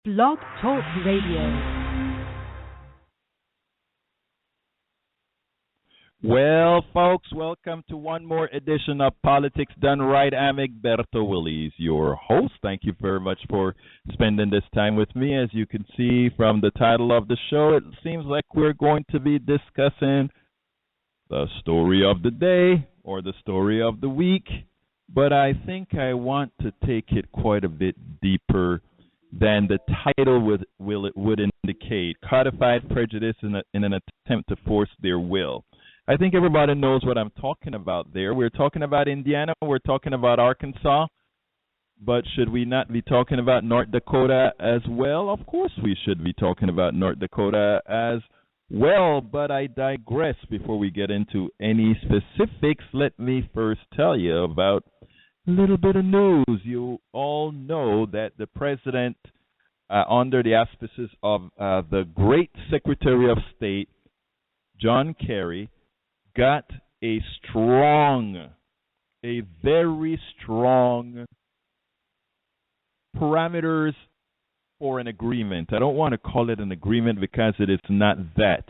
Blog Talk Radio. Well, folks, welcome to one more edition of Politics Done Right. I'm Egberto Willies, your host. Thank you very much for spending this time with me. As you can see from the title of the show, it seems like we're going to be discussing the story of the day or the story of the week. But I think I want to take it quite a bit deeper than the title would indicate. Codified Prejudice in an attempt to force their will. I think everybody knows what I'm talking about there. We're talking about Indiana, we're talking about Arkansas, but should we not be talking about North Dakota as well? Of course we should be talking about North Dakota as well, but I digress. Before we get into any specifics, let me first tell you about a little bit of news. You all know that the president, under the auspices of the great Secretary of State, John Kerry, got a very strong parameters for an agreement. I don't want to call it an agreement because it is not that.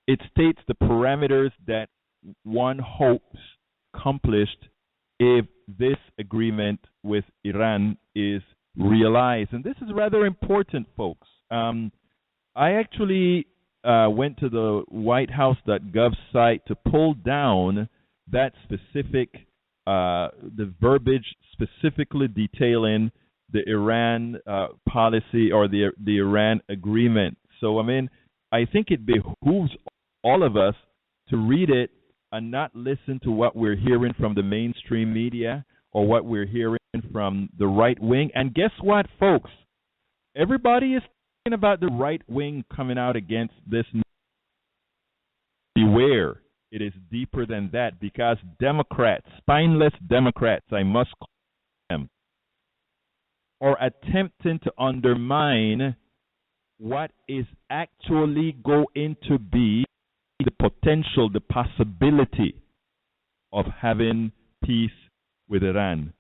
It states the parameters that one hopes accomplished if this agreement with Iran is realized. And this is rather important, folks. I actually went to the whitehouse.gov site to pull down that specific, the verbiage specifically detailing the Iran policy or the Iran agreement. So, I think it behooves all of us to read it and not listen to what we're hearing from the mainstream media or what we're hearing from the right wing. And guess what, folks? Everybody is about the right wing coming out against this. Beware, it is deeper than that, because Democrats, spineless Democrats, I must call them, are attempting to undermine what is actually going to be the potential, the possibility of having peace with Iran.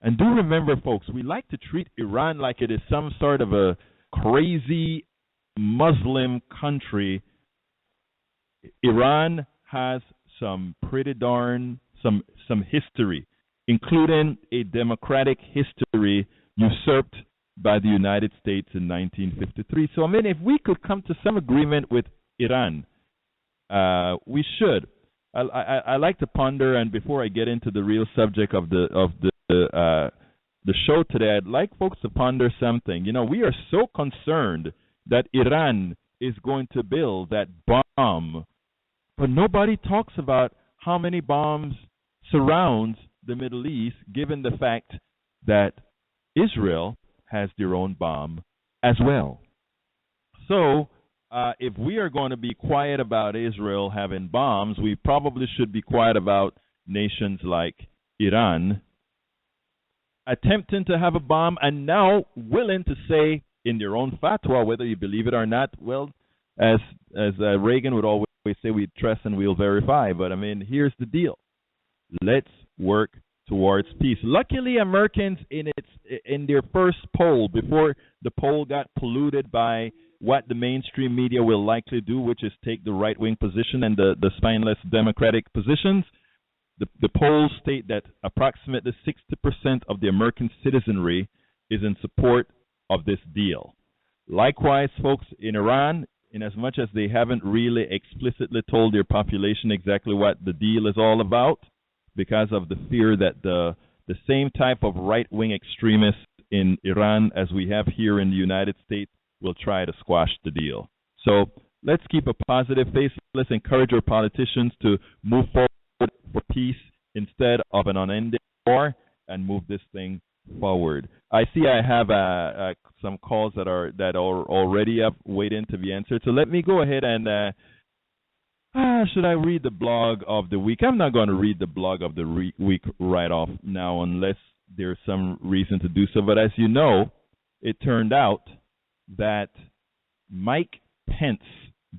And do remember, folks, we like to treat Iran like it is some sort of a crazy Muslim country. Iran has some pretty some history, including a democratic history usurped by the United States in 1953. So, if we could come to some agreement with Iran, we should. I like to ponder, and before I get into the real subject of the show today, I'd like folks to ponder something. We are so concerned that Iran is going to build that bomb, but nobody talks about how many bombs surrounds the Middle East, given the fact that Israel has their own bomb as well. So, if we are going to be quiet about Israel having bombs, we probably should be quiet about nations like Iran attempting to have a bomb and now willing to say in their own fatwa, whether you believe it or not, well, as Reagan would always say, we trust and we'll verify. But here's the deal. Let's work towards peace. Luckily, Americans in their first poll, before the poll got polluted by what the mainstream media will likely do, which is take the right-wing position and the spineless democratic positions, the polls state that approximately 60% of the American citizenry is in support of this deal. Likewise, folks, in Iran, in as much as they haven't really explicitly told their population exactly what the deal is all about, because of the fear that the same type of right-wing extremists in Iran as we have here in the United States will try to squash the deal. So let's keep a positive face. Let's encourage our politicians to move forward for peace instead of an unending war and move this thing forward. I see I have some calls that are already up waiting to be answered. So let me go ahead and should I read the blog of the week? I'm not going to read the blog of the week right off now unless there's some reason to do so. But as you know, it turned out that Mike Pence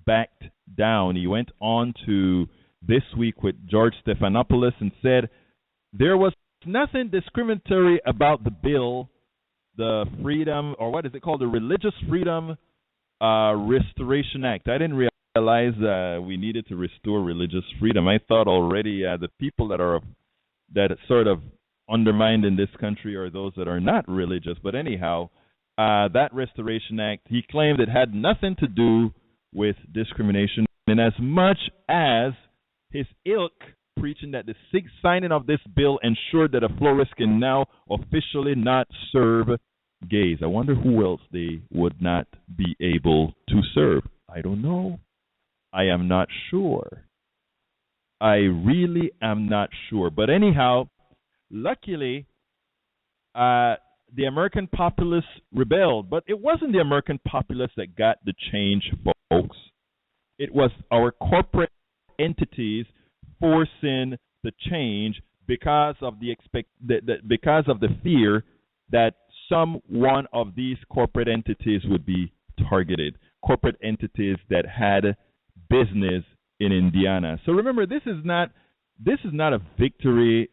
backed down. He went on to This Week with George Stephanopoulos and said there was nothing discriminatory about the bill the freedom, or what is it called, the Religious Freedom Restoration Act. I didn't realize we needed to restore religious freedom. I thought already the people that sort of undermined in this country are those that are not religious. But anyhow, that Restoration Act, he claimed it had nothing to do with discrimination, in as much as his ilk preaching that the signing of this bill ensured that a florist can now officially not serve gays. I wonder who else they would not be able to serve. I don't know. I am not sure. I really am not sure. But anyhow, luckily, the American populace rebelled. But it wasn't the American populace that got the change, folks. It was our corporate entities forcing the change because of because of the fear that some one of these corporate entities would be targeted. Corporate entities that had business in Indiana. So remember, this is not a victory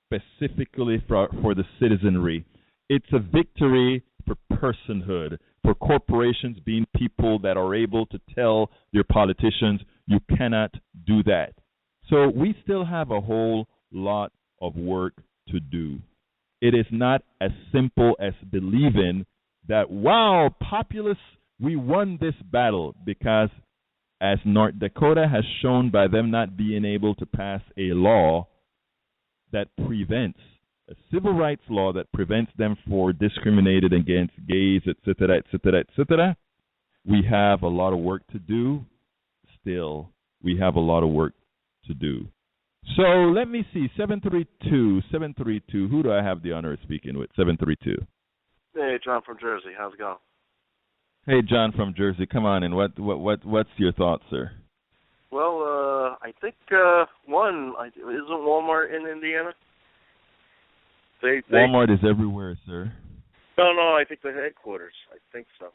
specifically for the citizenry. It's a victory for personhood, for corporations being people that are able to tell their politicians, you cannot do that. So we still have a whole lot of work to do. It is not as simple as believing that, wow, populace, we won this battle, because as North Dakota has shown by them not being able to pass a law that prevents, a civil rights law that prevents them for discriminating against gays, etc., etc., etc., we have a lot of work to do. Still, we have a lot of work to do. So let me see, 732, who do I have the honor of speaking with? 732. Hey, John from Jersey. How's it going? Hey, John from Jersey. Come on in. What's your thoughts, sir? Well, I think isn't Walmart in Indiana? Walmart is everywhere, sir. No, I think the headquarters. I think so.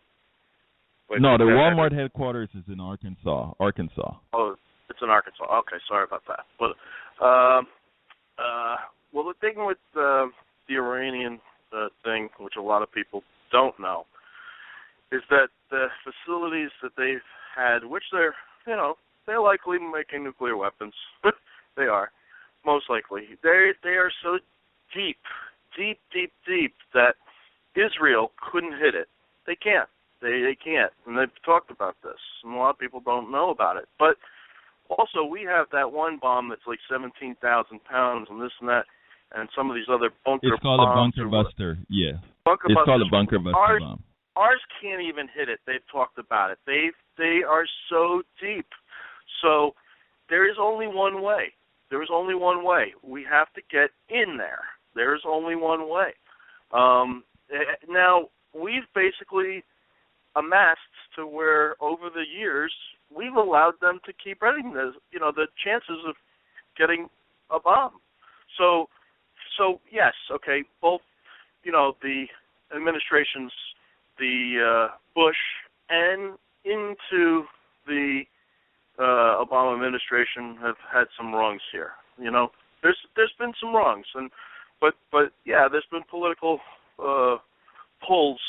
But no, the Walmart headquarters is in Arkansas. Oh, it's in Arkansas. Okay, sorry about that. But well, the thing with the Iranian thing, which a lot of people don't know, is that the facilities that they've had, which they're likely making nuclear weapons. They are, most likely. They are so deep that Israel couldn't hit it. They can't. They can't. And they've talked about this. And a lot of people don't know about it. But also, we have that one bomb that's like 17,000 pounds and this and that, and some of these other bunker bombs. It's called a bunker buster, yeah. It's called a bunker buster bomb. Ours can't even hit it. They've talked about it. They are so deep. So there is only one way. There is only one way. We have to get in there. There is only one way. Now, we've basically amassed to where over the years we've allowed them to keep running the chances of getting a bomb. So yes, okay, both the administrations, the Bush and into the Obama administration have had some wrongs here. There's been some wrongs, but yeah, there's been political pulls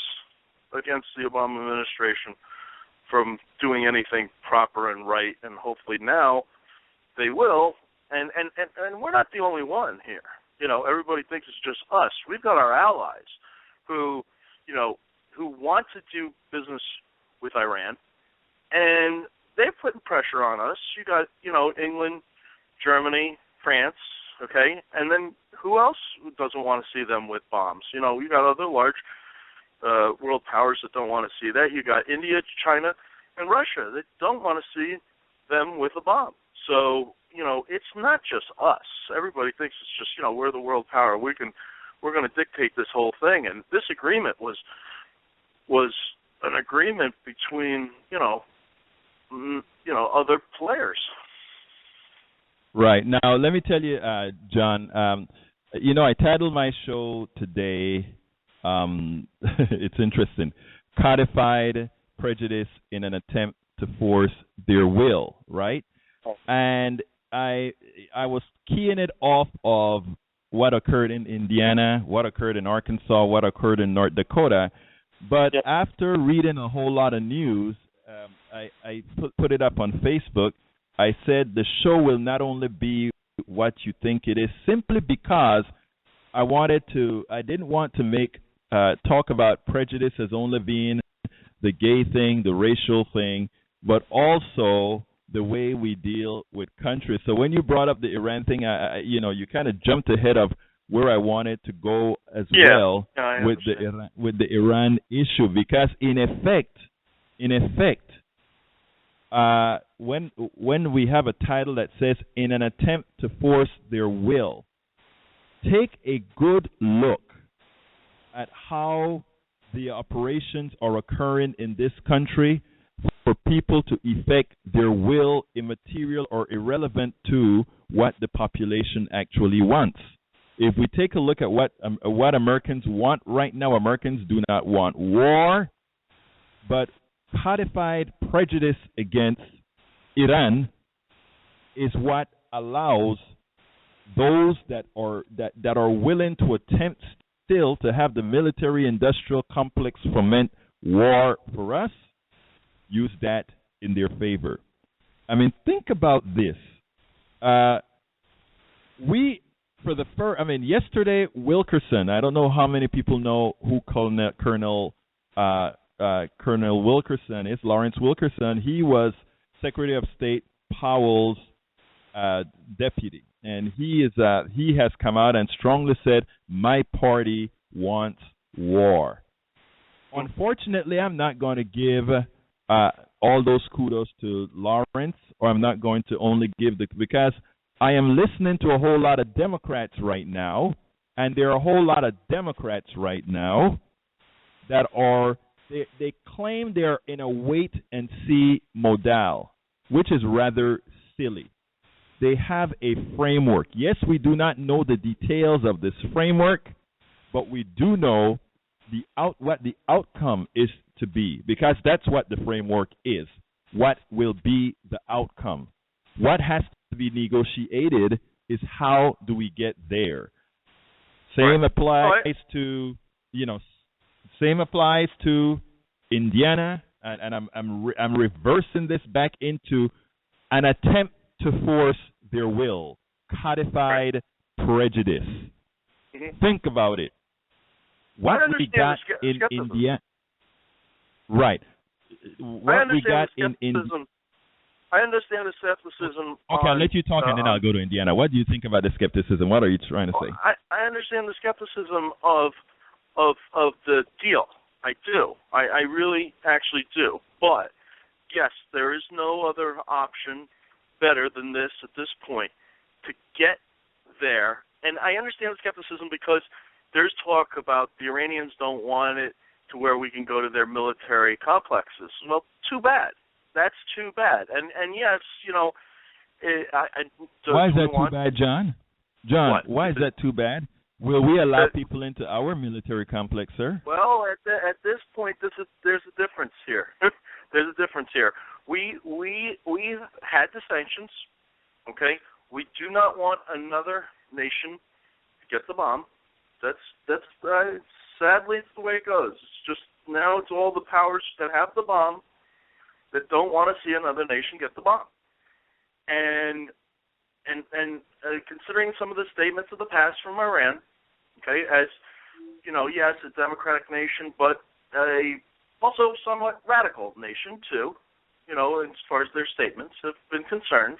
against the Obama administration from doing anything proper and right, and hopefully now they will. And we're not the only one here. Everybody thinks it's just us. We've got our allies who want to do business with Iran, and they're putting pressure on us. You got, England, Germany, France, okay? And then who else doesn't want to see them with bombs? You got other large world powers that don't want to see that. You got India, China, and Russia that don't want to see them with a bomb. So, it's not just us. Everybody thinks it's just, we're the world power. We're going to dictate this whole thing. And this agreement was an agreement between, other players. Right. Now, let me tell you, John, I titled my show today, it's interesting, Codified, Prejudice in an Attempt to Force Their Will, right? And I was keying it off of what occurred in Indiana, what occurred in Arkansas, what occurred in North Dakota. But after reading a whole lot of news, I put it up on Facebook. I said the show will not only be what you think it is, simply because I didn't want to make talk about prejudice as only being the gay thing, the racial thing, but also the way we deal with countries. So when you brought up the Iran thing, you kind of jumped ahead of where I wanted to go as well with the Iran issue, because in effect, when we have a title that says in an attempt to force their will, take a good look at how the operations are occurring in this country for people to effect their will, immaterial or irrelevant to what the population actually wants. If we take a look at what Americans want right now, Americans do not want war, but codified prejudice against Iran is what allows those that are willing to attempt still to have the military-industrial complex foment war for us, use that in their favor. I mean, think about this. Yesterday, Wilkerson, I don't know how many people know who Colonel Wilkerson is, Lawrence Wilkerson. He was Secretary of State Powell's deputy, and he has come out and strongly said, my party wants war. Unfortunately, I'm not going to give all those kudos to Lawrence, or I'm not going to only give because I am listening to a whole lot of Democrats right now, and there are a whole lot of Democrats right now that they claim they're in a wait-and-see modal, which is rather silly. They have a framework. Yes, we do not know the details of this framework, but we do know what the outcome is to be, because that's what the framework is. What will be the outcome? What has to be negotiated is how do we get there. Same applies to Indiana, and I'm reversing this back into an attempt to force their will, codified prejudice. Mm-hmm. Think about it. What we got in Indiana, right? What we got in I understand the skepticism. Okay, I'll let you talk, and then I'll go to Indiana. What do you think about the skepticism? What are you trying to say? I understand the skepticism of the deal. I do. I really actually do. But yes, there is no other option better than this at this point to get there. And I understand the skepticism because there's talk about the Iranians don't want it to where we can go to their military complexes. Well, too bad. That's too bad. And yes, why is that too bad, John? John, why is that too bad? Will we allow people into our military complex, sir? Well, at this point, there's a difference here. There's a difference here. We've had the sanctions. Okay, we do not want another nation to get the bomb. That's sadly it's the way it goes. It's just now it's all the powers that have the bomb that don't want to see another nation get the bomb. And considering some of the statements of the past from Iran, okay, as yes, a democratic nation, but also somewhat radical nation too, as far as their statements have been concerned.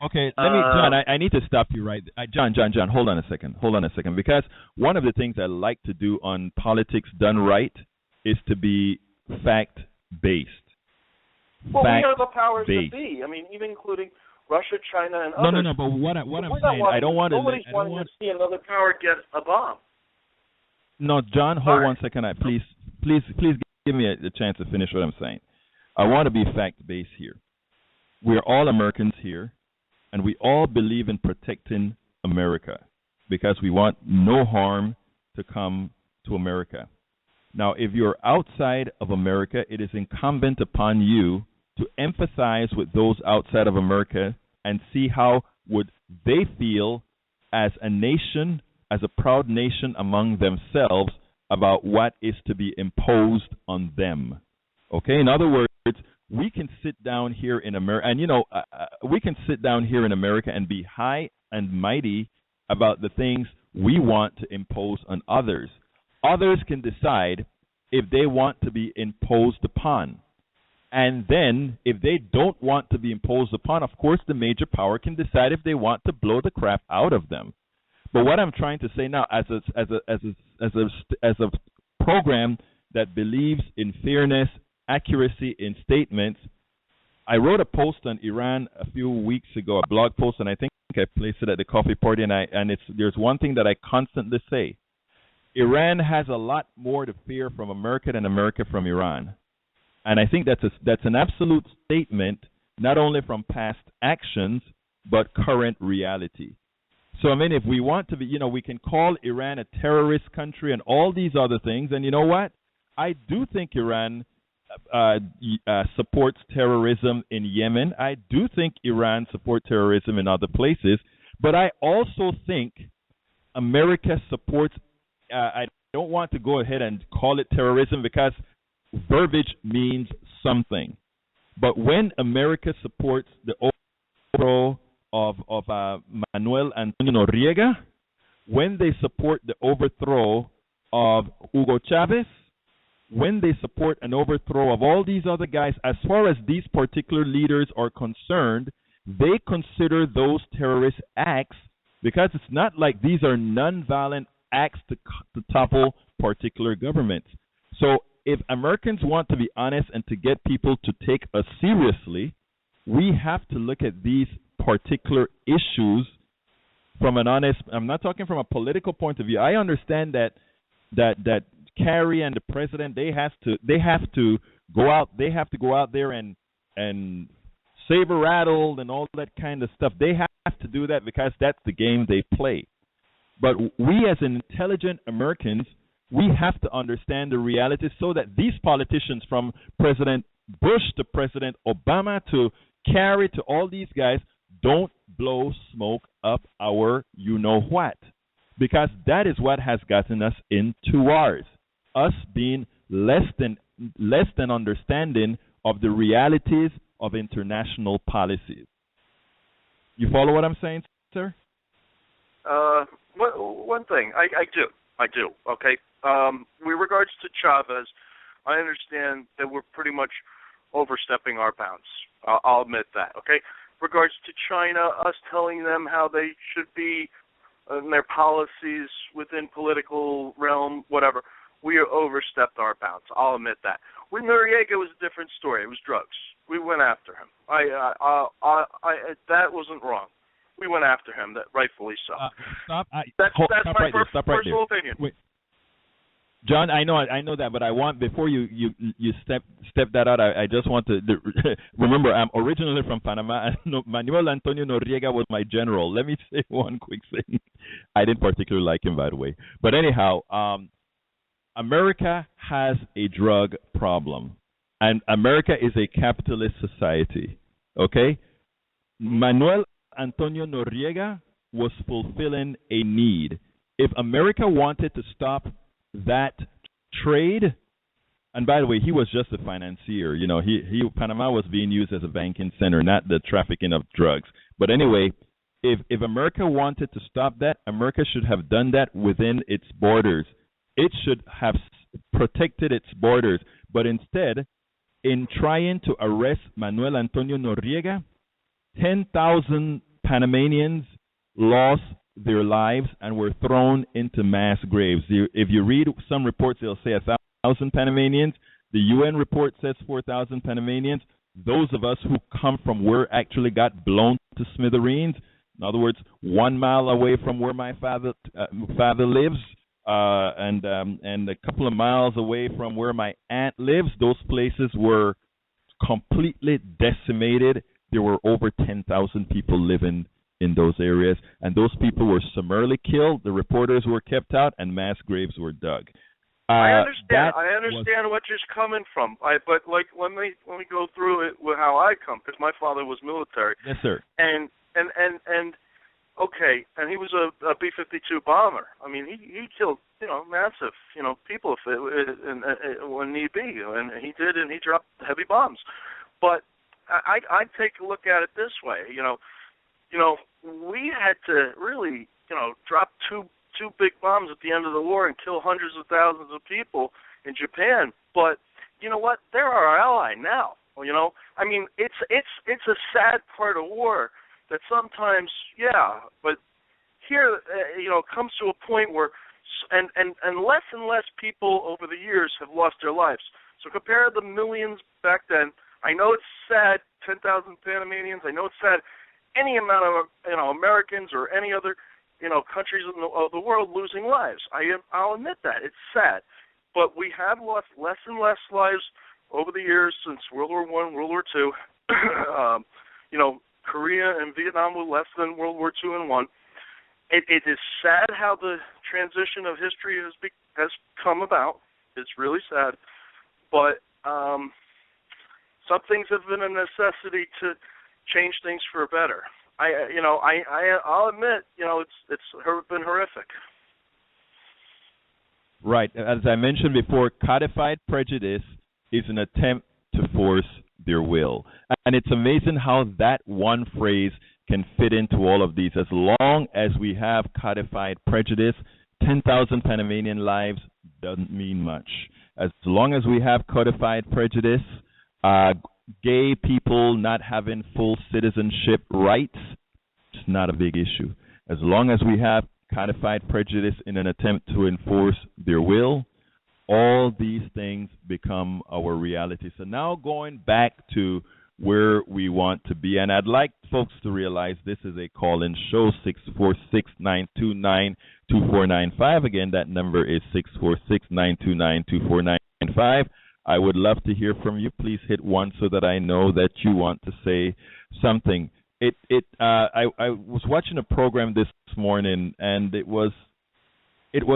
Okay, John, I need to stop you right. John, hold on a second, because one of the things I like to do on Politics Done Right is to be fact-based. Well, we have the powers to be. I mean, even including Russia, China, and others. No. But what I'm saying, I don't want to. Nobody's wanting to see another power get a bomb. No, John, hold one second. Please give me a chance to finish what I'm saying. I want to be fact-based here. We're all Americans here, and we all believe in protecting America because we want no harm to come to America. Now, if you're outside of America, it is incumbent upon you to empathize with those outside of America and see how would they feel as a nation as a proud nation among themselves about what is to be imposed on them. Okay? In other words, we can sit down here in America, and we can sit down here in America and be high and mighty about the things we want to impose on others. Others can decide if they want to be imposed upon. And then, if they don't want to be imposed upon, of course, the major power can decide if they want to blow the crap out of them. But what I'm trying to say now, as a program that believes in fairness, accuracy in statements, I wrote a post on Iran a few weeks ago, a blog post, and I think I placed it at the coffee party. And there's one thing that I constantly say: Iran has a lot more to fear from America than America from Iran. And I think that's an absolute statement, not only from past actions, but current reality. So, I mean, if we want to be, we can call Iran a terrorist country and all these other things. And you know what? I do think Iran supports terrorism in Yemen. I do think Iran supports terrorism in other places. But I also think America supports, I don't want to go ahead and call it terrorism because verbiage means something. But when America supports the overthrow of Manuel Antonio Noriega, when they support the overthrow of Hugo Chavez, when they support an overthrow of all these other guys, as far as these particular leaders are concerned, they consider those terrorist acts, because it's not like these are nonviolent acts to topple particular governments. So if Americans want to be honest and to get people to take us seriously, we have to look at these particular issues from an honest, I'm not talking from a political point of view. I understand that Kerry and the president, they have to go out there and saber rattled and all that kind of stuff. They have to do that because that's the game they play. But we as intelligent Americans, we have to understand the reality so that these politicians, from President Bush to President Obama to Kerry to all these guys, don't blow smoke up our you-know-what. Because that is what has gotten us into wars. Us being less than understanding of the realities of international policies. You follow what I'm saying, sir? One thing, I do. Okay. With regards to Chavez, I understand that we're pretty much overstepping our bounds. I'll admit that. Okay. Regards to China, us telling them how they should be in their policies within political realm, whatever, we overstepped our bounds. I'll admit that. With Noriega, it was a different story. It was drugs. We went after him. That wasn't wrong. We went after him, that rightfully so. Stop my personal there. opinion. Wait. John, I know that, but I want, before you step that out, I just want to remember, I'm originally from Panama, and Manuel Antonio Noriega was my general. Let me say one quick thing. I didn't particularly like him, by the way. But anyhow, America has a drug problem, and America is a capitalist society, okay? Manuel Antonio Noriega was fulfilling a need. If America wanted to stop that trade, and by the way, he was just a financier. Panama was being used as a banking center, not the trafficking of drugs. But anyway, if America wanted to stop that, America should have done that within its borders. It should have protected its borders. But instead, in trying to arrest Manuel Antonio Noriega, 10,000 Panamanians lost their lives and were thrown into mass graves. If you read some reports, they'll say 1,000 Panamanians. The UN report says 4,000 Panamanians. Those of us who come from where actually got blown to smithereens, in other words, 1 mile away from where my father lives, and a couple of miles away from where my aunt lives, those places were completely decimated. There were over 10,000 people living in those areas, and those people were summarily killed. The reporters were kept out, and mass graves were dug. I understand what you're coming from. But like let me go through it with how I come, because my father was military. Yes, sir. And Okay, and he was a B-52 bomber. I mean, he killed, massive, people if when need be, and he did, and he dropped heavy bombs. But I take a look at it this way, we had to really, drop two big bombs at the end of the war and kill hundreds of thousands of people in Japan. But you know what? They're our ally now. I mean, it's a sad part of war that sometimes, but here, comes to a point where, and less people over the years have lost their lives. So compare the millions back then. I know it's sad, 10,000 Panamanians. I know it's sad, any amount of Americans or any other countries of the world losing lives. I'll admit that it's sad, but we have lost less and less lives over the years since World War I, World War II. Korea and Vietnam were less than World War II and I. It is sad how the transition of history has come about. It's really sad, but some things have been a necessity to change things for better. I'll admit, it's been horrific. Right. As I mentioned before, codified prejudice is an attempt to force their will. And it's amazing how that one phrase can fit into all of these. As long as we have codified prejudice, 10,000 Panamanian lives doesn't mean much. As long as we have codified prejudice, gay people not having full citizenship rights, it's not a big issue. As long as we have codified prejudice in an attempt to enforce their will, all these things become our reality. So now going back to where we want to be, and I'd like folks to realize this is a call-in show, 646-929-2495. Again, that number is 646-929-2495. I would love to hear from you. Please hit 1 so that I know that you want to say something. I was watching a program this morning, and it was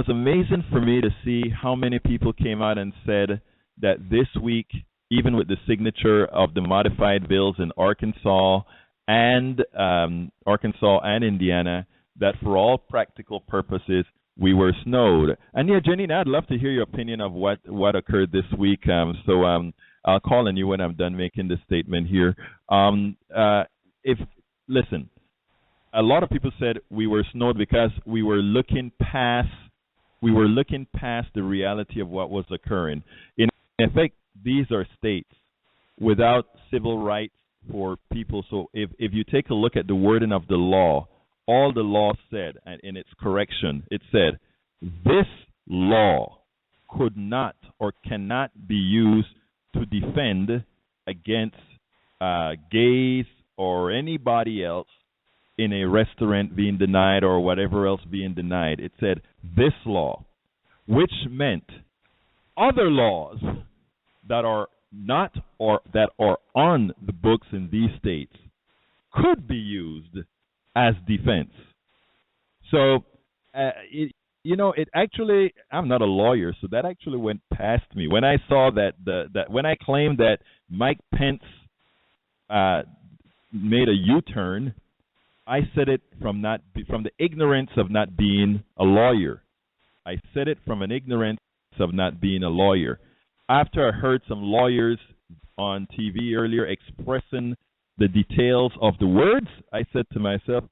amazing for me to see how many people came out and said that this week, even with the signature of the modified bills in Arkansas and Indiana, that for all practical purposes, we were snowed. And Janine, I'd love to hear your opinion of what occurred this week. So I'll call on you when I'm done making the statement here. Listen, a lot of people said we were snowed because we were looking past the reality of what was occurring. In effect, these are states without civil rights for people. So if you take a look at the wording of the law, all the law said, and in its correction, it said, this law could not or cannot be used to defend against gays or anybody else in a restaurant being denied or whatever else being denied. It said this law, which meant other laws that are not or that are on the books in these states could be used as defense. So, it actually, I'm not a lawyer, so that actually went past me. When I saw that when I claimed that Mike Pence made a U-turn, I said it from the ignorance of not being a lawyer. I said it from an ignorance of not being a lawyer. After I heard some lawyers on TV earlier expressing the details of the words, I said to myself,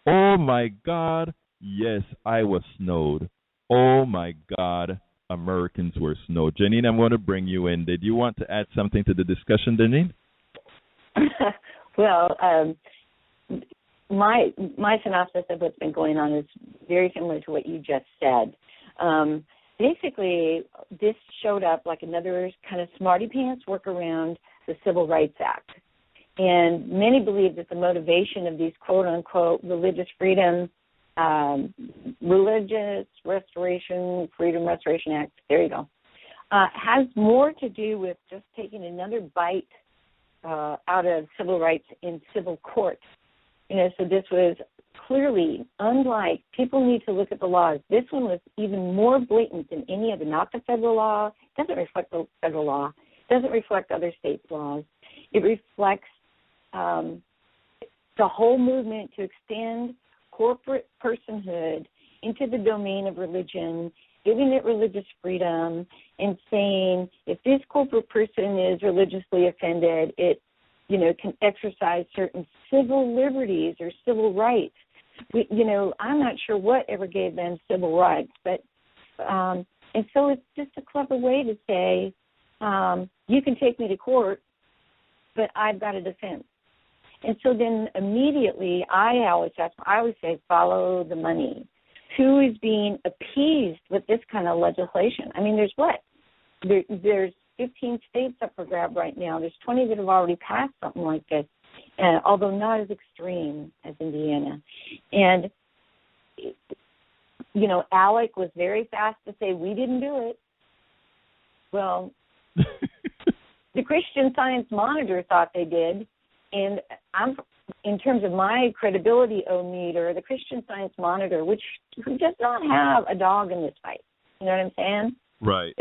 oh my God, yes, I was snowed. Oh my God, Americans were snowed. Janine, I'm going to bring you in. Did you want to add something to the discussion, Janine? Well, my synopsis of what's been going on is very similar to what you just said. Basically, this showed up like another kind of smarty-pants workaround the Civil Rights Act. And many believe that the motivation of these quote-unquote religious freedom, Religious Restoration, Freedom Restoration Act, there you go, has more to do with just taking another bite out of civil rights in civil court. So this was clearly, unlike, people need to look at the laws. This one was even more blatant than any other, not the federal law. It doesn't reflect the federal law. It doesn't reflect other states' laws. It reflects the whole movement to extend corporate personhood into the domain of religion, giving it religious freedom, and saying if this corporate person is religiously offended, it, can exercise certain civil liberties or civil rights. I'm not sure what ever gave them civil rights, but and so it's just a clever way to say, you can take me to court, but I've got a defense. And so then immediately I always say, follow the money. Who is being appeased with this kind of legislation? I mean, there's 15 states up for grab right now. There's 20 that have already passed something like this, although not as extreme as Indiana. And, Alec was very fast to say, we didn't do it. Well, the Christian Science Monitor thought they did. And in terms of my credibility meter, the Christian Science Monitor, who does not have a dog in this fight. You know what I'm saying? Right.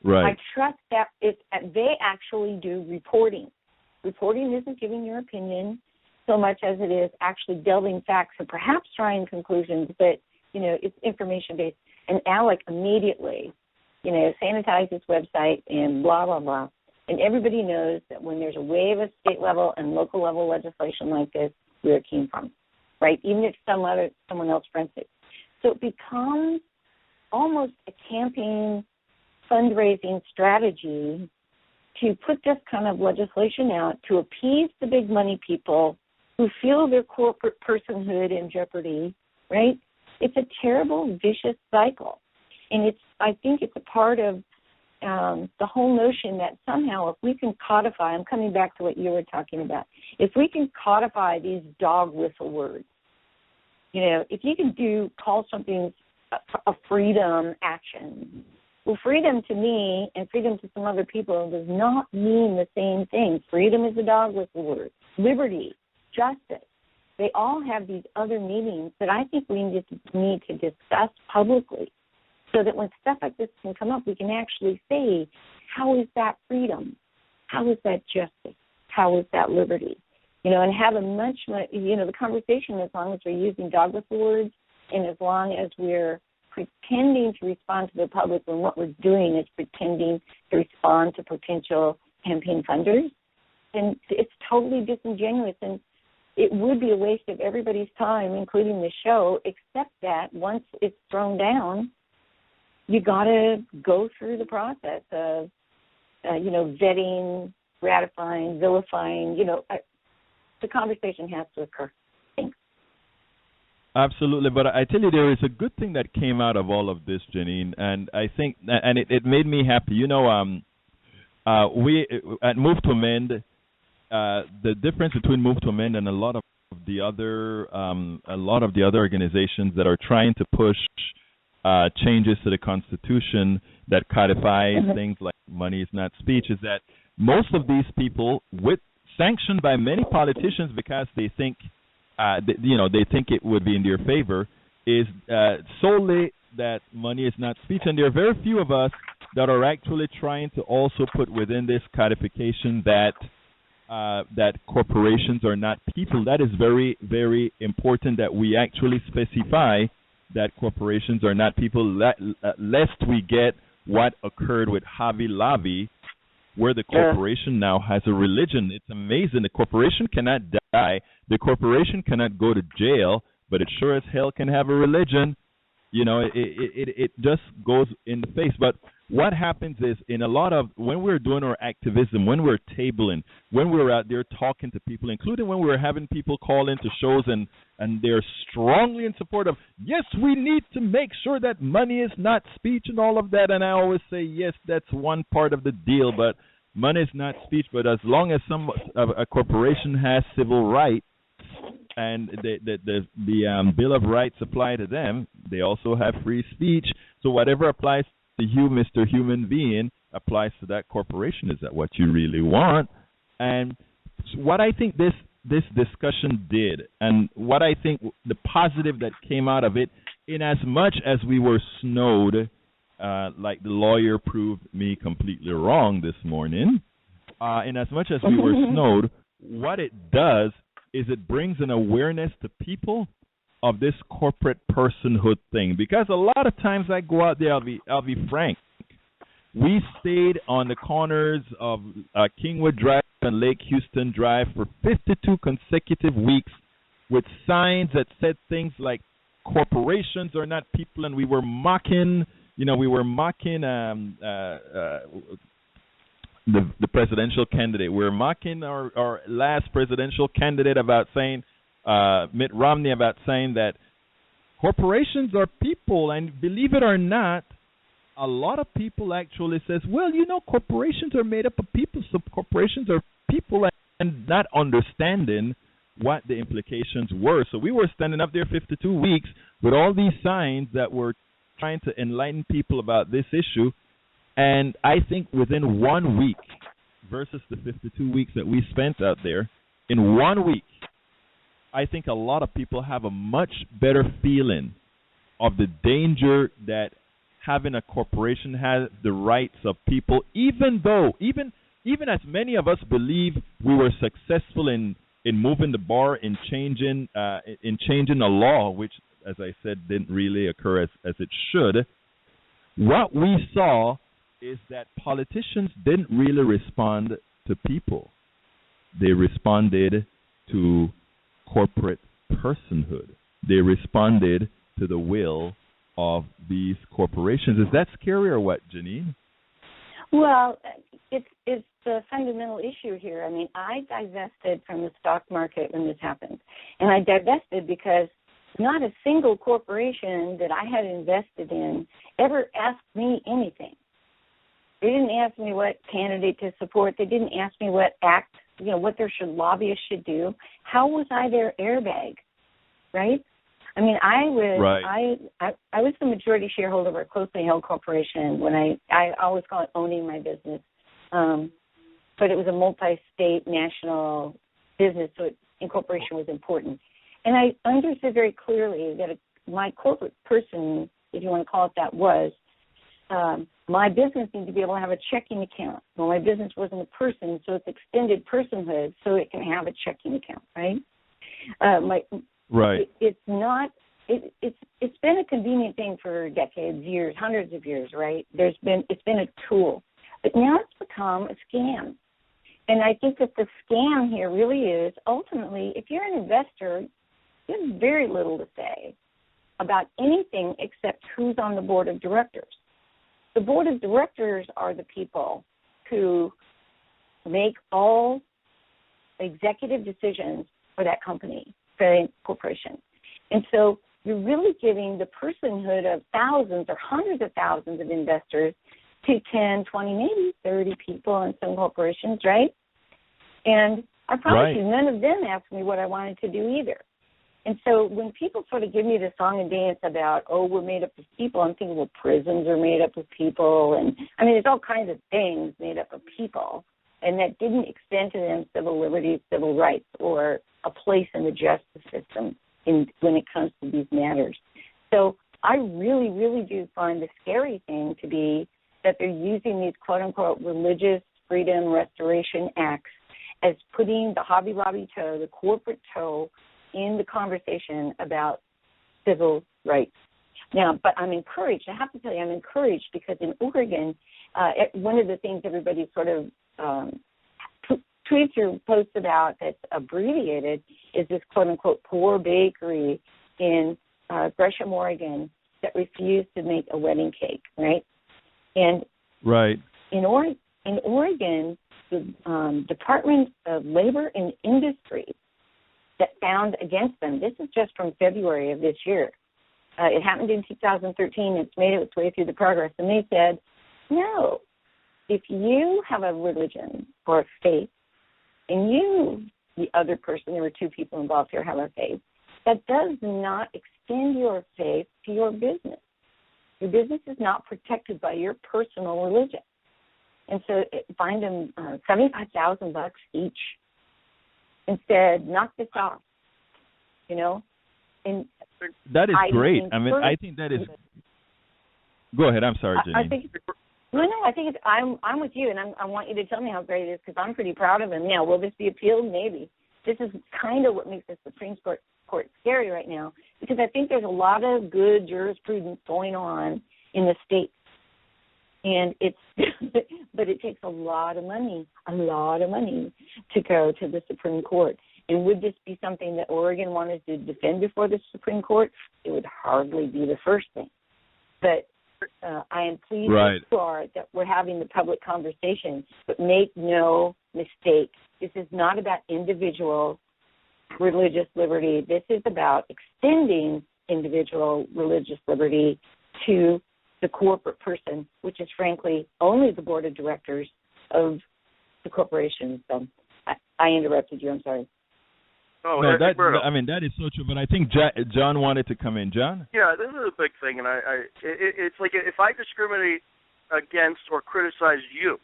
Right. I trust that they actually do reporting. Reporting isn't giving your opinion so much as it is actually delving facts and perhaps drawing conclusions, but, it's information-based. And Alec immediately, sanitized his website and blah, blah, blah. And everybody knows that when there's a wave of state-level and local-level legislation like this, where it came from, right? Even if someone else prints it. So it becomes almost a campaign fundraising strategy to put this kind of legislation out to appease the big money people who feel their corporate personhood in jeopardy, right? It's a terrible, vicious cycle. And I think it's a part of the whole notion that somehow if we can codify, I'm coming back to what you were talking about, if we can codify these dog whistle words, if you can call something a freedom action. Well, freedom to me and freedom to some other people does not mean the same thing. Freedom is a dog whistle word. Liberty, justice, they all have these other meanings that I think we need to discuss publicly so that when stuff like this can come up, we can actually say, how is that freedom? How is that justice? How is that liberty? And have a much, the conversation, as long as we're using dog whistle words and as long as we're pretending to respond to the public when what we're doing is pretending to respond to potential campaign funders, and it's totally disingenuous, and it would be a waste of everybody's time, including the show, except that once it's thrown down, you got to go through the process of, vetting, ratifying, vilifying. The conversation has to occur. Thanks. Absolutely, but I tell you, there is a good thing that came out of all of this, Janine, and I think, and it made me happy. We at Move to Amend, the difference between Move to Amend and a lot of the other organizations that are trying to push changes to the Constitution that codifies things like money is not speech is that most of these people, sanctioned by many politicians because they think they think it would be in their favor, is solely that money is not speech. And there are very few of us that are actually trying to also put within this codification that corporations are not people. That is very, very important that we actually specify that corporations are not people, lest we get what occurred with Hobby Lobby, where the corporation now has a religion. It's amazing. The corporation cannot die. The corporation cannot go to jail, but it sure as hell can have a religion. It just goes in the face. But what happens is when we're doing our activism, when we're tabling, when we're out there talking to people, including when we're having people call into shows and they're strongly in support of, yes, we need to make sure that money is not speech and all of that. And I always say, yes, that's one part of the deal, but money is not speech. But as long as a corporation has civil rights, and the Bill of Rights apply to them, they also have free speech. So whatever applies to you, Mr. Human Being, applies to that corporation. Is that what you really want? And what I think this discussion did, and what I think the positive that came out of it, in as much as we were snowed, like the lawyer proved me completely wrong this morning, in as much as we were snowed, what it does is it brings an awareness to people of this corporate personhood thing, because a lot of times I go out there, I'll be frank. We stayed on the corners of Kingwood Drive and Lake Houston Drive for 52 consecutive weeks with signs that said things like corporations are not people, and we were mocking the presidential candidate. We were mocking our last presidential candidate about saying, Mitt Romney, about saying that corporations are people, and believe it or not, a lot of people actually says, well, corporations are made up of people, so corporations are people, and not understanding what the implications were. So we were standing up there 52 weeks with all these signs that were trying to enlighten people about this issue, and I think within 1 week versus the 52 weeks that we spent out there, in 1 week, I think a lot of people have a much better feeling of the danger that having a corporation has the rights of people, even as many of us believe we were successful in moving the bar, in changing a law, which, as I said, didn't really occur as it should. What we saw is that politicians didn't really respond to people. They responded to corporate personhood. They responded to the will of these corporations. Is that scary or what, Janine? Well, it's the fundamental issue here. I mean, I divested from the stock market when this happened, and I divested because not a single corporation that I had invested in ever asked me anything. They didn't ask me what candidate to support. They didn't ask me what what their lobbyists should do. How was I their airbag, right? I mean, I was the majority shareholder of a closely held corporation when I always call it owning my business, but it was a multi-state national business, so incorporation was important. And I understood very clearly that my corporate person, if you want to call it that, was my business needed to be able to have a checking account. Well, my business wasn't a person, so it's extended personhood, so it can have a checking account, right? Right. It's not. It's been a convenient thing for decades, years, hundreds of years, right? It's been a tool, but now it's become a scam. And I think that the scam here really is ultimately, if you're an investor, you have very little to say about anything except who's on the board of directors. The board of directors are the people who make all executive decisions for that company, for the corporation. And so you're really giving the personhood of thousands or hundreds of thousands of investors to 10, 20, maybe 30 people in some corporations, right? And I promise you, none of them asked me what I wanted to do either. And so when people sort of give me the song and dance about, we're made up of people, I'm thinking, well, prisons are made up of people. And, I mean, there's all kinds of things made up of people. And that didn't extend to them civil liberties, civil rights, or a place in the justice system when it comes to these matters. So I really, really do find the scary thing to be that they're using these quote-unquote religious freedom restoration acts as putting the Hobby Lobby toe, the corporate toe, in the conversation about civil rights. Now, but I'm encouraged. I have to tell you, I'm encouraged because in Oregon, one of the things everybody sort of tweets or posts about that's abbreviated is this quote-unquote poor bakery in Gresham, Oregon that refused to make a wedding cake, right? And in Oregon, the Department of Labor and Industry that found against them, this is just from February of this year. It happened in 2013. It's made its way through the progress. And they said, no, if you have a religion or a faith, and you, the other person, there were two people involved here, have a faith, that does not extend your faith to your business. Your business is not protected by your personal religion. And so fined them $75,000 each and said, knock this off, And that is great. I mean, I think that is. Go ahead. I'm sorry, Jenny. I think it's. I'm with you, and I want you to tell me how great it is because I'm pretty proud of him. Now, will this be appealed? Maybe. This is kind of what makes the Supreme Court scary right now because I think there's a lot of good jurisprudence going on in the states. And but it takes a lot of money to go to the Supreme Court. And would this be something that Oregon wanted to defend before the Supreme Court? It would hardly be the first thing. But I am pleased that we're having the public conversation. But make no mistake, this is not about individual religious liberty. This is about extending individual religious liberty to the corporate person, which is frankly only the board of directors of the corporation. So I interrupted you. I'm sorry. Oh, no, that is so true. But I think John wanted to come in. John? Yeah, this is a big thing, and it's like if I discriminate against or criticize you,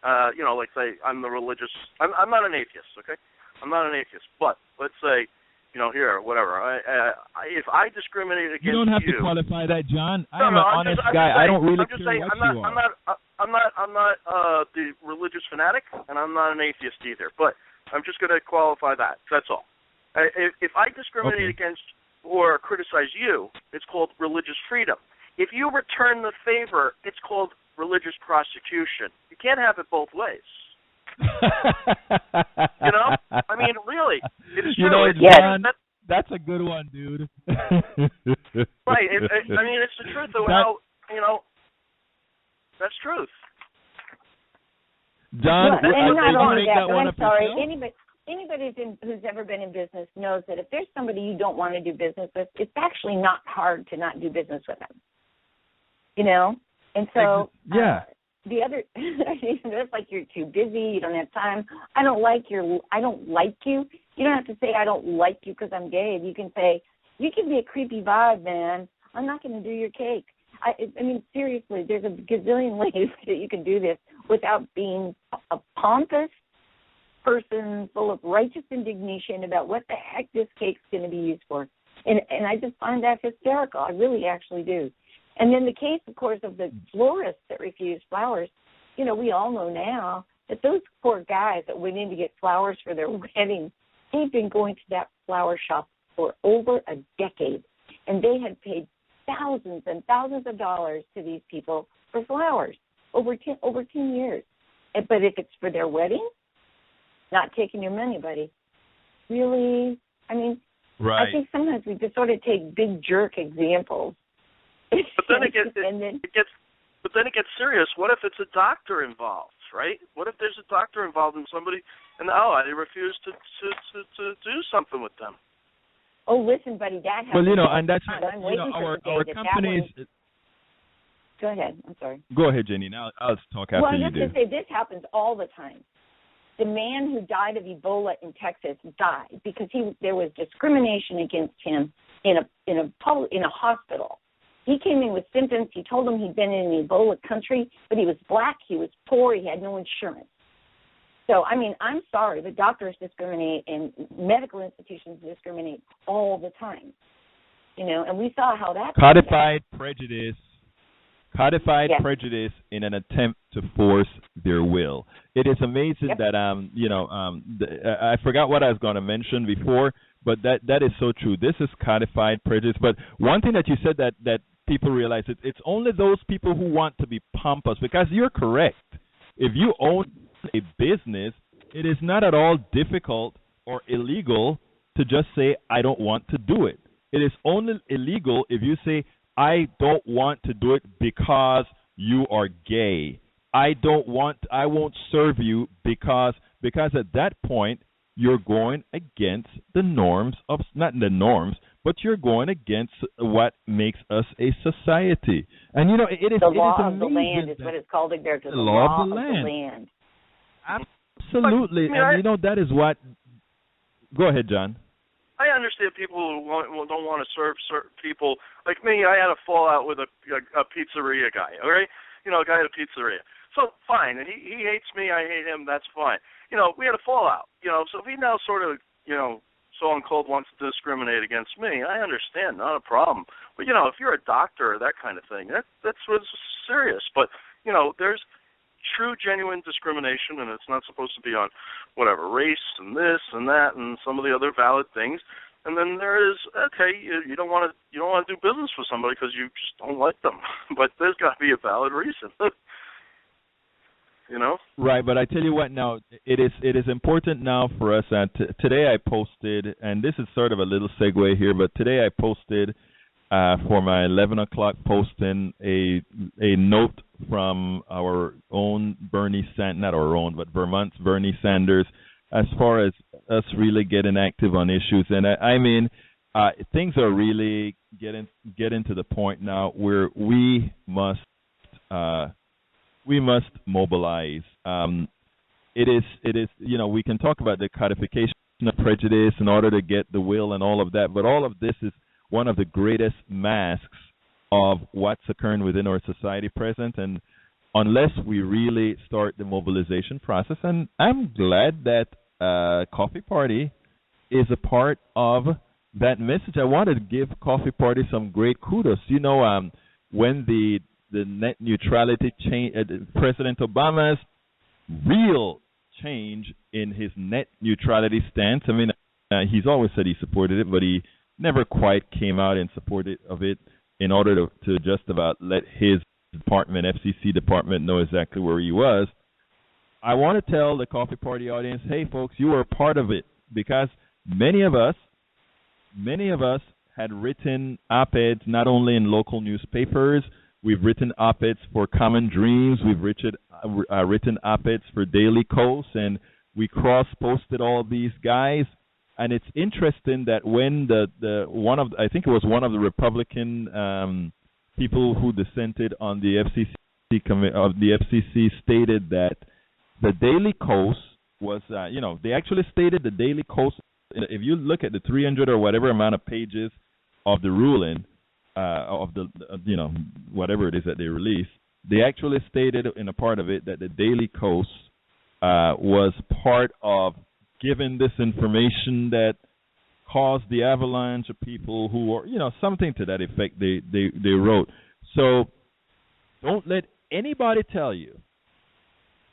like say I'm the religious. I'm not an atheist, okay? I'm not an atheist, but let's say, here, whatever. If I discriminate against you, don't have to qualify that, John. I'm an honest guy. I don't really care what you are. I'm not the religious fanatic, and I'm not an atheist either. But I'm just going to qualify that. That's all. If I discriminate against or criticize you, it's called religious freedom. If you return the favor, it's called religious prosecution. You can't have it both ways. I mean, really, it's true. John, that's a good one, dude. Right. I mean, it's the truth. That's truth. John, and not only that, but I'm sorry, anybody who's ever been in business knows that if there's somebody you don't want to do business with, it's actually not hard to not do business with them. And so the other, it's like you're too busy, you don't have time. I don't like you. You don't have to say I don't like you because I'm gay. You can say, you give me a creepy vibe, man. I'm not going to do your cake. I mean, seriously, there's a gazillion ways that you can do this without being a pompous person full of righteous indignation about what the heck this cake's going to be used for. And I just find that hysterical. I really actually do. And then the case, of course, of the florists that refused flowers, we all know now that those poor guys that went in to get flowers for their wedding, they've been going to that flower shop for over a decade. And they had paid thousands and thousands of dollars to these people for flowers over 10 years. But if it's for their wedding, not taking your money, buddy. Really? I mean, I think sometimes we just sort of take big jerk examples. But then it gets serious. What if it's a doctor involved, right? What if there's a doctor involved in somebody, and they refuse to do something with them? Oh, listen, buddy, that happens. Well, and that's our companies. Go ahead. I'm sorry. Go ahead, Jenny. Now I'll talk after you do. Well, I'm just going to say this happens all the time. The man who died of Ebola in Texas died because there was discrimination against him in a hospital. He came in with symptoms. He told them he'd been in an Ebola country, but he was black, he was poor, he had no insurance. So, I mean, I'm sorry, but doctors discriminate and medical institutions discriminate all the time. And we saw how that codified prejudice in an attempt to force their will. It is amazing that I forgot what I was going to mention before, but that is so true. This is codified prejudice. But one thing that you said that people realize it's only those people who want to be pompous, because you're correct. If you own a business, it is not at all difficult or illegal to just say, I don't want to do it. It is only illegal if you say, I don't want to do it because you are gay. I won't serve you because at that point you're going against the norms of, not the norms, but you're going against what makes us a society. And it is the law of the land is what it's called in there. The law of the land. Absolutely, and that is what. Go ahead, John. I understand people who don't want to serve certain people. Like me, I had a fallout with a pizzeria guy, all right? A guy at a pizzeria. So, fine. And he hates me, I hate him, that's fine. We had a fallout. So if he now sort of, so on cold wants to discriminate against me, I understand, not a problem. But, if you're a doctor or that kind of thing, that's what's serious. But, there's true, genuine discrimination, and it's not supposed to be on whatever race and this and that and some of the other valid things. And then there is, okay, you don't want to do business with somebody because you just don't like them, but there's got to be a valid reason. You know? Right, but I tell you what, now it is important now for us. Today I posted, and this is sort of a little segue here, but today I posted for my 11 o'clock posting a note from our own Bernie Sanders, not our own, but Vermont's Bernie Sanders, as far as us really getting active on issues. And I mean, things are really getting to the point now where we must mobilize. It is, you know, we can talk about the codification of prejudice in order to get the will and all of that, but all of this is one of the greatest masks of what's occurring within our society present. And unless we really start the mobilization process, and I'm glad that Coffee Party is a part of that message. I want to give Coffee Party some great kudos. You know, when the net neutrality change, President Obama's real change in his net neutrality stance. I mean, he's always said he supported it, but he never quite came out in support of it in order to just about let his department, FCC department, know exactly where he was. I want to tell the Coffee Party audience, hey, folks, you are part of it, because many of us had written op-eds not only in local newspapers. We've written op-eds for Common Dreams. We've written op-eds for Daily Kos, and we cross-posted all these guys. And it's interesting that when I think it was one of the Republican people who dissented on the FCC stated that the Daily Kos was, they actually stated the Daily Kos. If you look at the 300 or whatever amount of pages of the ruling, of the, whatever it is that they released, they actually stated in a part of it that the Daily Kos was part of giving this information that caused the avalanche of people who are, something to that effect they wrote. So don't let anybody tell you.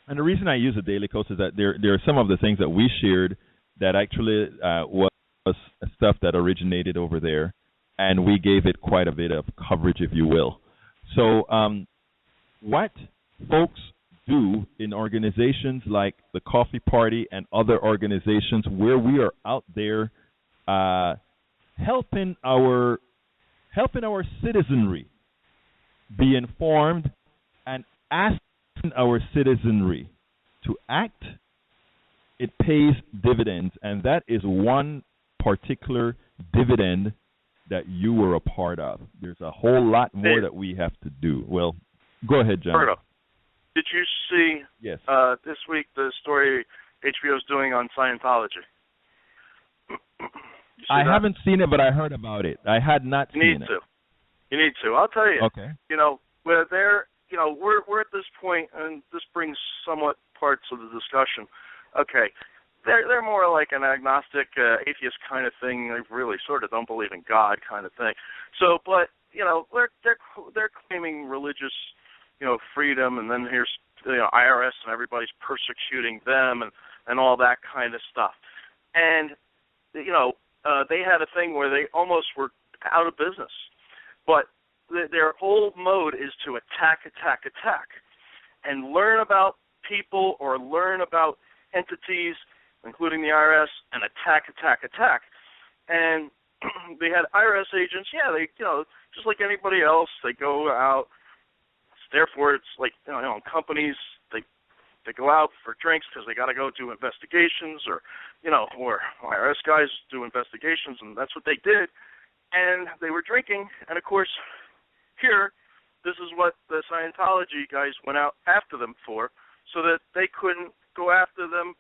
And the reason I use the Daily Kos is that there are some of the things that we shared that actually was stuff that originated over there, and we gave it quite a bit of coverage, if you will. So what folks do in organizations like the Coffee Party and other organizations where we are out there helping our citizenry be informed and asking our citizenry to act, it pays dividends, and that is one particular dividend that you were a part of. There's a whole lot more that we have to do. Well, go ahead, John. Did you see this week the story HBO's doing on Scientology? I haven't seen it, but I heard about it. I had not seen it. You need to. I'll tell you. Okay. Where they're, we're at this point, and this brings somewhat parts of the discussion. Okay, they're more like an agnostic, atheist kind of thing. They really sort of don't believe in God kind of thing. So, but they're claiming religious, freedom, and then here's IRS and everybody's persecuting them and all that kind of stuff. And they had a thing where they almost were out of business, but their whole mode is to attack, and learn about people or learn about entities, including the IRS, and attack. And they had IRS agents. Yeah, they just like anybody else, they go out. Therefore, it's like companies they go out for drinks because they got to go do investigations, or IRS guys do investigations, and that's what they did. And they were drinking, and of course, here, this is what the Scientology guys went out after them for, so that they couldn't go after them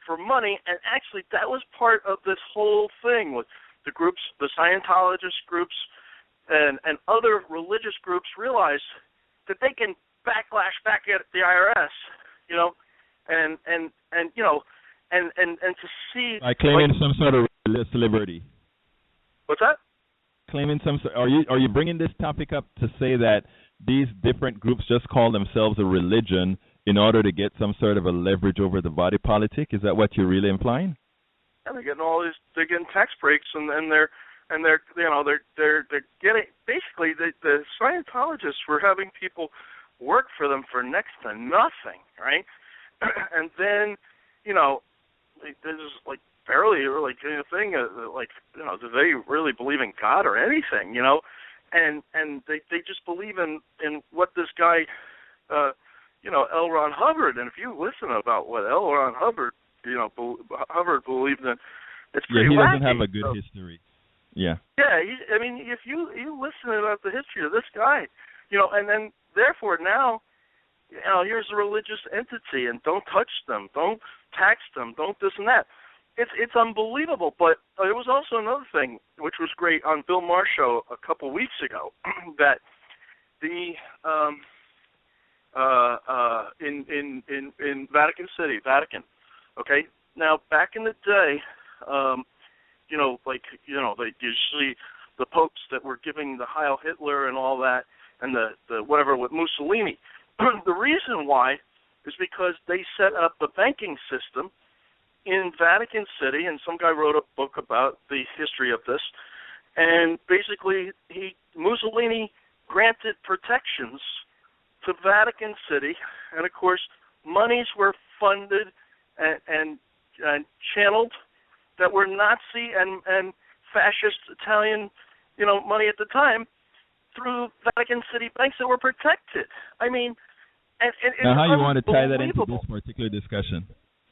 for money. And actually, that was part of this whole thing with the groups, the Scientologist groups, and other religious groups realized that they can backlash back at the IRS, and to see by claiming some sort of religious liberty. What's that? Claiming some. Are you bringing this topic up to say that these different groups just call themselves a religion in order to get some sort of a leverage over the body politic? Is that what you're really implying? and they're getting tax breaks, and they're getting, basically the Scientologists were having people work for them for next to nothing, right? And then, this is like barely like anything, do they really believe in God or anything, And they just believe in what this guy, L. Ron Hubbard. And if you listen about what L. Ron Hubbard, Hubbard believed in, it's pretty he wacky. doesn't have a good history. Yeah. Yeah, if you listen about the history of this guy, and then therefore now, here's a religious entity, and don't touch them, don't tax them, don't this and that. It's unbelievable. But there was also another thing which was great on Bill Maher's show a couple weeks ago, that the in Vatican City, Vatican. Okay, now back in the day, you see the popes that were giving the Heil Hitler and all that, and the whatever with Mussolini. The reason why is because they set up the banking system in Vatican City, and some guy wrote a book about the history of this, and basically Mussolini granted protections to Vatican City, and of course monies were funded and channeled that were Nazi and fascist Italian, money at the time, through Vatican City banks that were protected. I mean, and now how you want to tie that into this particular discussion?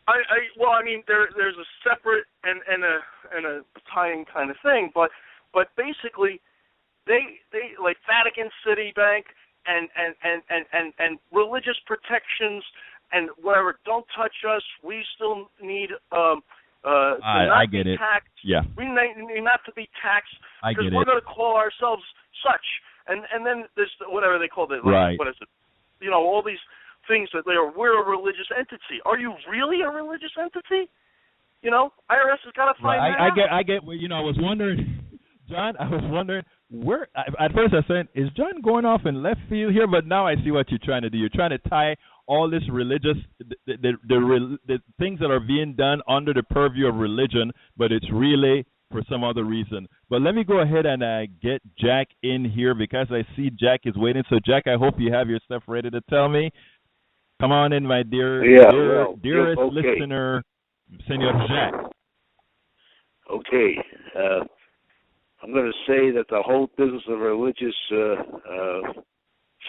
There's a separate and a tying kind of thing, but basically they like Vatican City Bank and religious protections and whatever. Don't touch us. We still need I get it. Taxed. Yeah. We need not to be taxed because we're going to call ourselves such. And then there's whatever they call it. Like, right. What is it? All these things that we're a religious entity. Are you really a religious entity? IRS has got to find that out. I get. I was wondering, John. I was wondering where. At first, I said, "Is John going off in left field here?" But now I see what you're trying to do. You're trying to tie all this religious, the things that are being done under the purview of religion, but it's really for some other reason. But let me go ahead and get Jack in here because I see Jack is waiting. So, Jack, I hope you have your stuff ready to tell me. Come on in, my dearest listener, Senor Jack. Okay. I'm going to say that the whole business of religious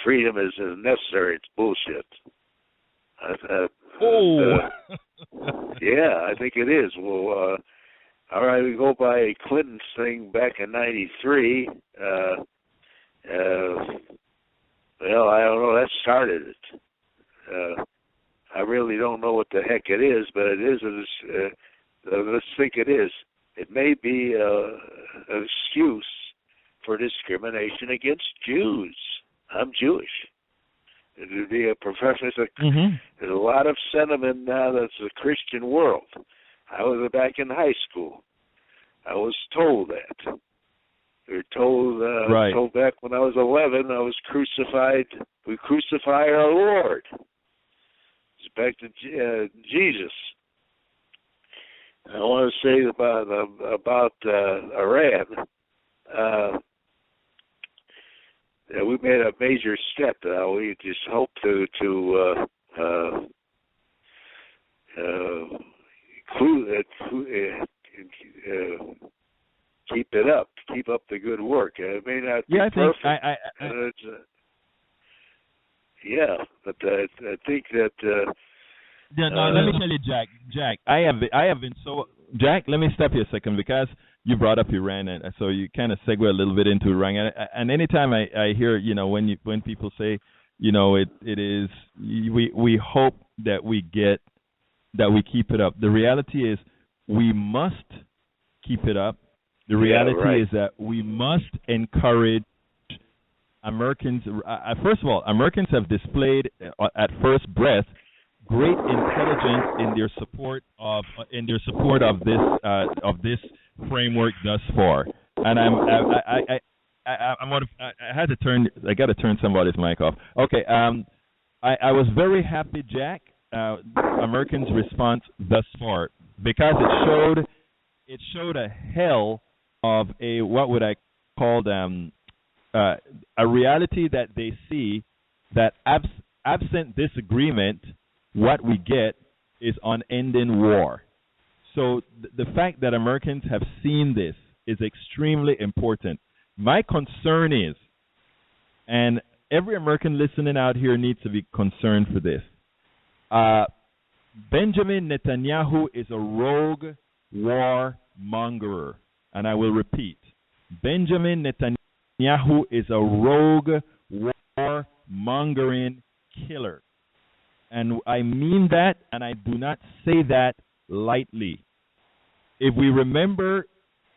freedom is necessary. It's bullshit. Yeah, I think it is. Well, all right, we go by Clinton's thing back in '93. Well, I don't know. That started it. I really don't know what the heck it is, but it is. Let's think it is. It may be an excuse for discrimination against Jews. I'm Jewish. It would be a profession. There's a lot of sentiment now that's a Christian world. I was back in high school. I was told that. We were told, told back when I was 11, I was crucified. We crucify our Lord. It's back to Jesus. I want to say about Iran. We made a major step. We just hope to keep it up, keep up the good work. It may not be perfect. But I think that. Let me tell you, Jack. I have been so. Jack, let me stop you a second because you brought up Iran, and so you kind of segue a little bit into Iran. And anytime I hear, when people say, it is, we hope that we keep it up. The reality is we must keep it up. The reality is that we must encourage Americans. First of all, Americans have displayed at first breath great intelligence in their support of this framework thus far. And I got to turn somebody's mic off. Okay. I was very happy, Jack. Americans' response thus far because it showed it showed a hell of a, what would I call them, a reality that they see that absent this agreement, what we get is unending war. So the fact that Americans have seen this is extremely important. My concern is, and every American listening out here needs to be concerned for this, Benjamin Netanyahu is a rogue warmonger. And I will repeat, Benjamin Netanyahu is a rogue warmongering killer. And I mean that, and I do not say that lightly. If we remember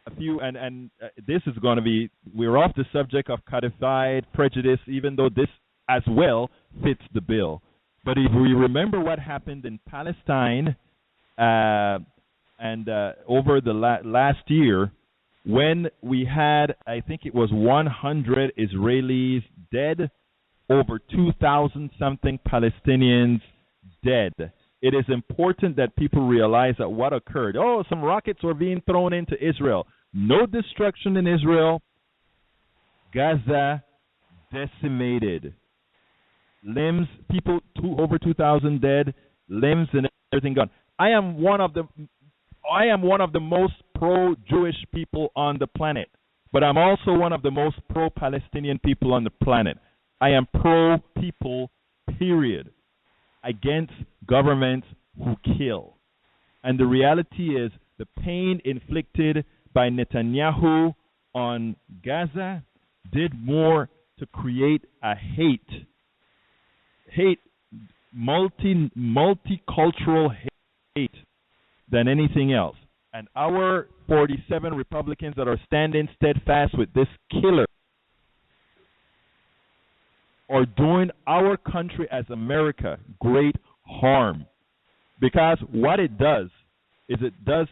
a few, and this is going to be, we're off the subject of codified prejudice, even though this as well fits the bill. But if we remember what happened in Palestine and over the last year, when we had, I think it was 100 Israelis dead, over 2,000 something Palestinians dead. It is important that people realize that what occurred. Oh, some rockets were being thrown into Israel. No destruction in Israel. Gaza decimated. Limbs, people, over 2,000 dead, limbs and everything gone. I am one of the most pro-Jewish people on the planet, but I'm also one of the most pro-Palestinian people on the planet. I am pro-people, period, against governments who kill. And the reality is the pain inflicted by Netanyahu on Gaza did more to create a hate, multicultural hate than anything else. And our 47 Republicans that are standing steadfast with this killer are doing our country as America great harm. Because what it does is it does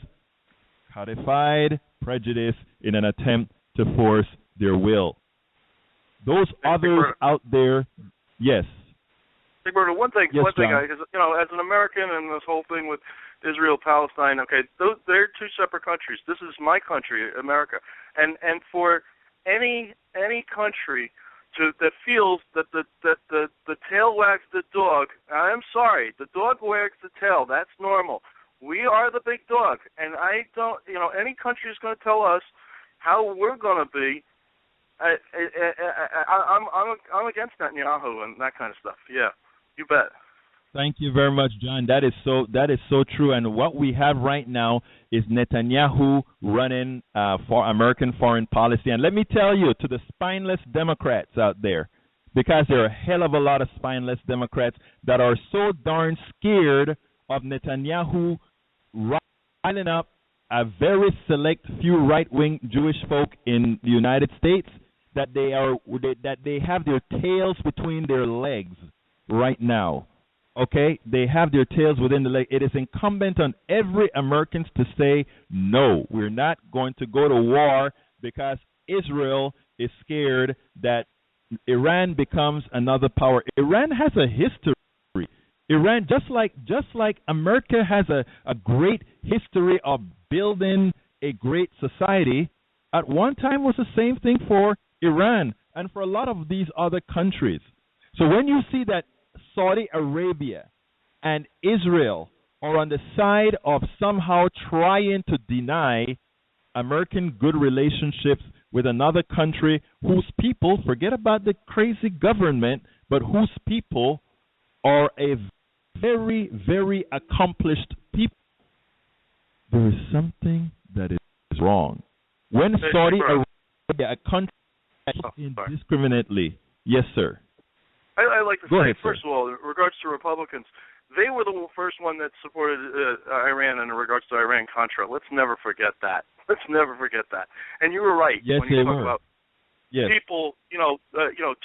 codified prejudice in an attempt to force their will. Those others out there, yes. Big Bird, one thing, yes, because as an American and this whole thing with Israel, Palestine, okay, they're two separate countries. This is my country, America, and for any country that feels that the tail wags the dog. I'm sorry, the dog wags the tail. That's normal. We are the big dog, and I don't. Any country is going to tell us how we're going to be. I'm against Netanyahu and that kind of stuff. Yeah, you bet. Thank you very much, John. That is so true. And what we have right now is Netanyahu running for American foreign policy. And let me tell you, to the spineless Democrats out there, because there are a hell of a lot of spineless Democrats that are so darn scared of Netanyahu riling up a very select few right-wing Jewish folk in the United States that they have their tails between their legs right now. Okay, they have their tails within the leg. It is incumbent on every American to say, no, we're not going to go to war because Israel is scared that Iran becomes another power. Iran has a history. Iran, just like America has a great history of building a great society, at one time was the same thing for Iran and for a lot of these other countries. So when you see that Saudi Arabia and Israel are on the side of somehow trying to deny American good relationships with another country whose people, forget about the crazy government, but whose people are a very, very accomplished people, there is something that is wrong. When Saudi Arabia, a country indiscriminately, yes, sir. I like to Go say, ahead, first of all, in regards to Republicans, they were the first one that supported Iran in regards to Iran-Contra. Let's never forget that. Let's never forget that. And you were right yes, when you talk were. about yes. people,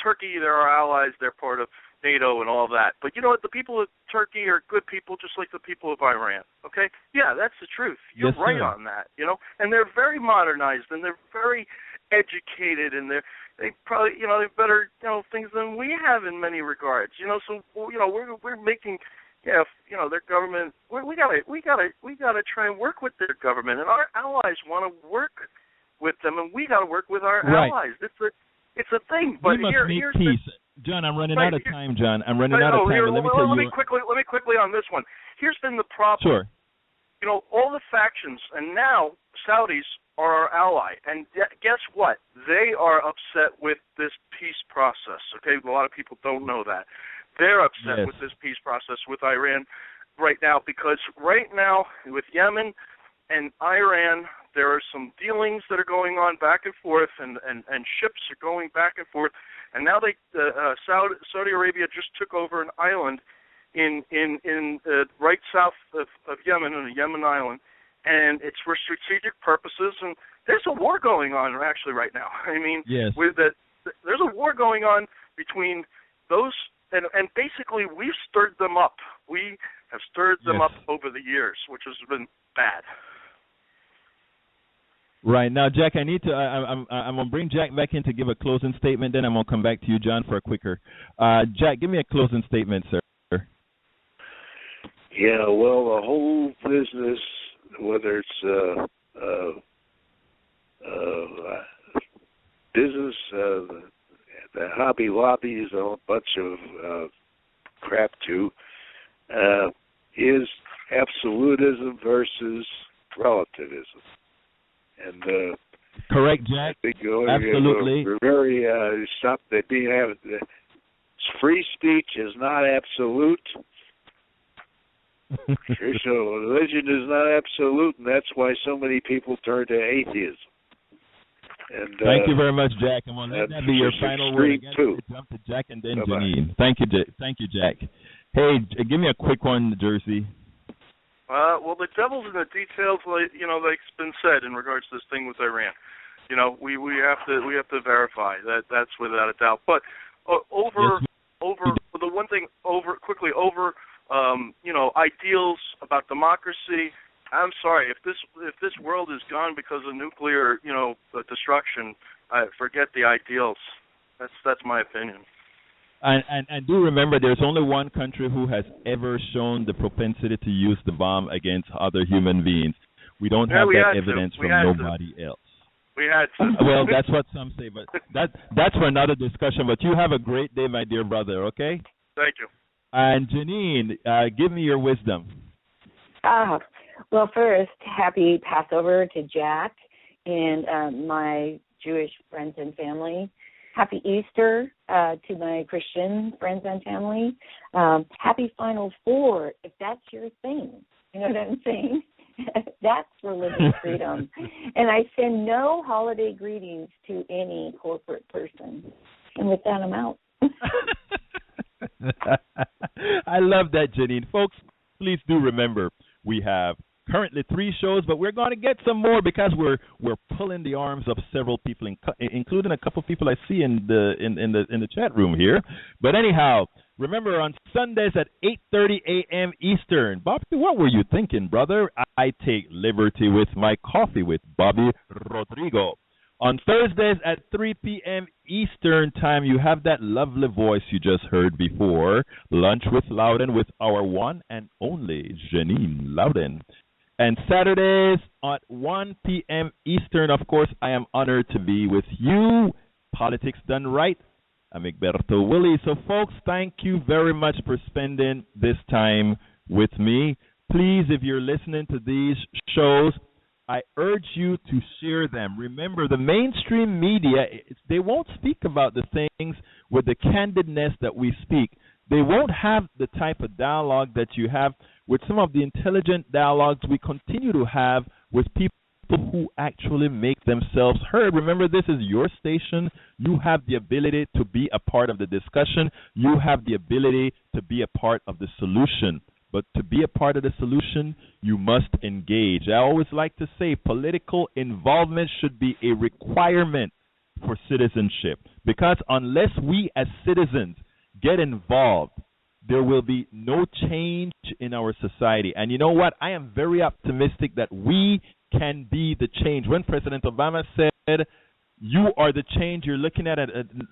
Turkey, they're our allies, they're part of NATO and all that. But you know what? The people of Turkey are good people just like the people of Iran, okay? Yeah, that's the truth. You're yes, right sir. on that, And they're very modernized, and they're very educated, and they probably, they've better, things than we have in many regards, So, we're making yeah, if, their government, we gotta try and work with their government, and our allies want to work with them, and we got to work with our allies. It's a thing. But we must make here's peace. John, I'm running out of time, John. I'm running out of time. Let me tell you. Let me quickly on this one. Here's been the problem. Sure. All the factions, and now Saudis are our ally. And guess what? They are upset with this peace process. Okay, a lot of people don't know that. They're upset with this peace process with Iran right now, because right now with Yemen and Iran, there are some dealings that are going on back and forth, and ships are going back and forth. And now Saudi Arabia just took over an island in right south of Yemen, on a Yemen island, and it's for strategic purposes. And there's a war going on actually right now. I mean, there's a war going on between those, and basically we've stirred them up. We have stirred them up over the years, which has been bad. Right. Now, Jack, I need to, I'm going to bring Jack back in to give a closing statement, then I'm going to come back to you, John, for a quicker. Jack, give me a closing statement, sir. Yeah, well, the whole business, whether it's business, the Hobby Lobby is a bunch of crap too, is absolutism versus relativism. And correct, Jack. Absolutely. We're very stop. Free speech is not absolute. Traditional religion is not absolute, and that's why so many people turn to atheism. And thank you very much, Jack. I'm going to let that be your final word. Jump to Jack and then Janine. Thank you, Jack. Hey, give me a quick one, Jersey. Well, the devil's in the details, like it's been said in regards to this thing with Iran. We have to verify that's without a doubt. But over the one thing over ideals about democracy. I'm sorry, if this world is gone because of nuclear destruction, forget the ideals. That's my opinion. And do remember, there's only one country who has ever shown the propensity to use the bomb against other human beings. We don't have that evidence from nobody else. We had to. Well, that's what some say, but that's for another discussion. But you have a great day, my dear brother, okay? Thank you. And Janine, give me your wisdom. Well, first, happy Passover to Jack and my Jewish friends and family. Happy Easter to my Christian friends and family. Happy Final Four, if that's your thing. You know what I'm saying? That's religious freedom. And I send no holiday greetings to any corporate person. And with that, I'm out. I love that, Janine. Folks, please do remember we have currently 3 shows, but we're going to get some more because we're pulling the arms of several people, including a couple people I see in the chat room here. But anyhow, remember on Sundays at 8:30 a.m. Eastern. Bobby, what were you thinking, brother? I take liberty with my coffee with Bobby Rodrigo. On Thursdays at 3 p.m. Eastern Time, you have that lovely voice you just heard before, Lunch with Loudon with our one and only Janine Loudon. And Saturdays at 1 p.m. Eastern, of course, I am honored to be with you. Politics Done Right. I'm Egberto Willie. So, folks, thank you very much for spending this time with me. Please, if you're listening to these shows, I urge you to share them. Remember, the mainstream media, they won't speak about the things with the candidness that we speak. They won't have the type of dialogue that you have with some of the intelligent dialogues we continue to have with people who actually make themselves heard. Remember, this is your station. You have the ability to be a part of the discussion. You have the ability to be a part of the solution. But to be a part of the solution, you must engage. I always like to say political involvement should be a requirement for citizenship, because unless we as citizens get involved, there will be no change in our society. And you know what? I am very optimistic that we can be the change. When President Obama said, You are the change you're looking at.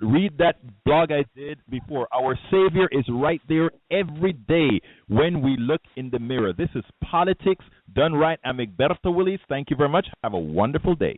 Read that blog I did before. Our Savior is right there every day when we look in the mirror. This is Politics Done Right. I'm Egberto Willis. Thank you very much. Have a wonderful day.